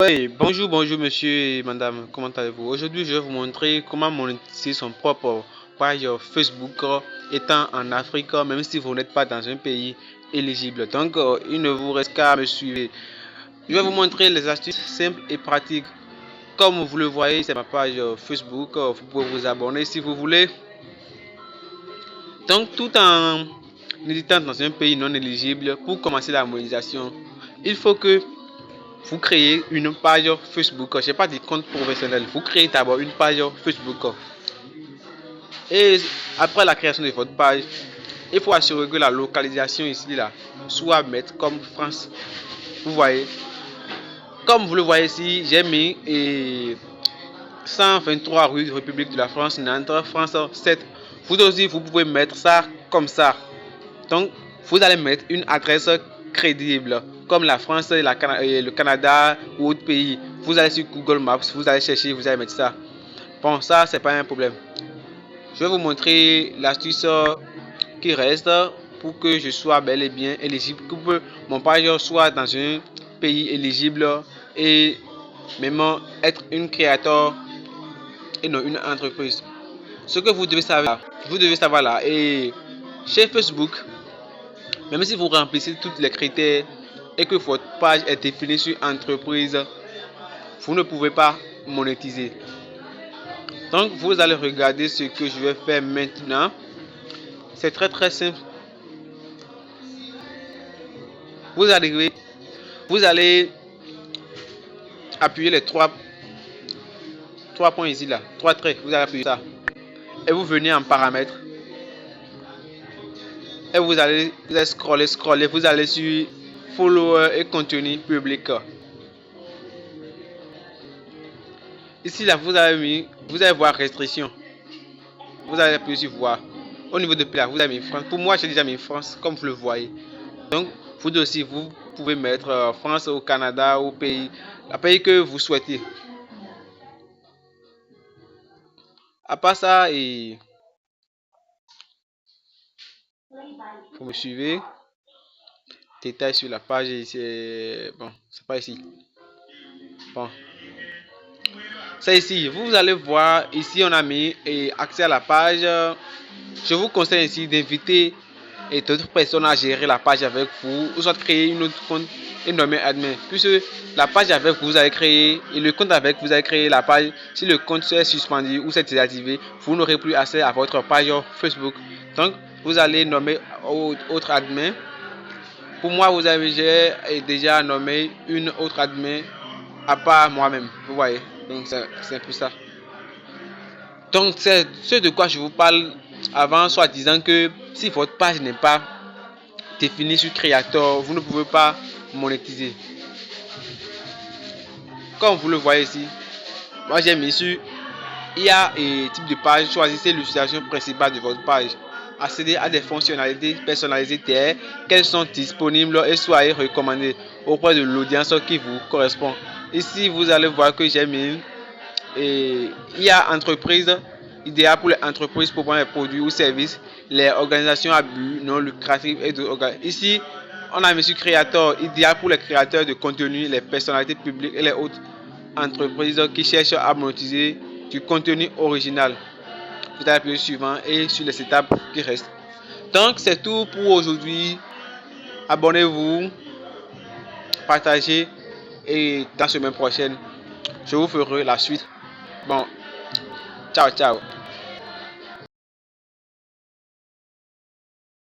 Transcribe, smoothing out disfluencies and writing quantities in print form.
Oui, bonjour monsieur et madame, comment allez-vous? Aujourd'hui, je vais vous montrer comment monétiser son propre page Facebook étant en Afrique, même si vous n'êtes pas dans un pays éligible. Donc, il ne vous reste qu'à me suivre. Je vais vous montrer les astuces simples et pratiques. Comme vous le voyez, c'est ma page Facebook. Vous pouvez vous abonner si vous voulez. Donc, tout en étant dans un pays non éligible, pour commencer la monétisation, il faut que vous créez une page Facebook. Je n'ai pas de compte professionnel. Vous créez d'abord une page Facebook. Et après la création de votre page, il faut assurer que la localisation ici là soit mettre comme France. Vous voyez, comme vous le voyez ici, j'ai mis 123 rue République de la France, Nantes, France 7. Vous aussi, vous pouvez mettre ça comme ça. Donc, vous allez mettre une adresse crédible, comme la France, le Canada ou autre pays. Vous allez sur Google Maps, vous allez chercher, vous allez mettre ça. Bon, ça, c'est pas un problème. Je vais vous montrer l'astuce qui reste pour que je sois bel et bien éligible, que mon page soit dans un pays éligible et même être une créateur et non une entreprise. Ce que vous devez savoir là, et chez Facebook, même si vous remplissez tous les critères et que votre page est définie sur entreprise, vous ne pouvez pas monétiser. Donc vous allez regarder ce que je vais faire maintenant. C'est très simple. Vous allez appuyer les trois points ici là, trois traits. Vous allez appuyer ça et vous venez en paramètres et vous allez scroller. Vous allez sur follower et contenu public. Ici là, vous allez voir restriction. Vous allez appuyer sur voir. Au niveau de là, vous avez mis France. Pour moi, j'ai déjà mis France, comme vous le voyez. Donc, vous aussi, vous pouvez mettre France au Canada, au pays, le pays que vous souhaitez. À part ça, vous me suivez. Détail sur la page ici. Bon, c'est pas ici. Bon. C'est ici. Vous allez voir, ici on a mis accès à la page. Je vous conseille ici d'inviter d'autres personnes à gérer la page avec vous, ou soit créer une autre compte et nommer admin. Puisque la page avec vous allez créer et le compte avec vous allez créer la page. Si le compte est suspendu ou c'est désactivé, vous n'aurez plus accès à votre page Facebook. Donc vous allez nommer autre admin. Pour moi, j'ai déjà nommé une autre admin à part moi-même. Vous voyez. Donc c'est un peu ça. Donc c'est ce de quoi je vous parle avant, soit disant que si votre page n'est pas définie sur Creator, vous ne pouvez pas monétiser. Comme vous le voyez ici, moi j'ai mis sur IA et type de page, choisissez l'utilisation principale de votre page. Accédez à des fonctionnalités personnalisées telles qu'elles sont disponibles et soyez recommandées auprès de l'audience qui vous correspond. Ici, vous allez voir que j'ai mis IA entreprise, idéal pour les entreprises pour prendre les produits ou services, les organisations à but non lucratif et d'autres. Ici, on a mis sur créateur, idéal pour les créateurs de contenu, les personnalités publiques et les autres entreprises qui cherchent à monétiser du contenu original. Vous allez appuyer suivant et sur les étapes qui restent. Donc c'est tout pour aujourd'hui. Abonnez-vous, partagez et dans la semaine prochaine, je vous ferai la suite. Bon, ciao.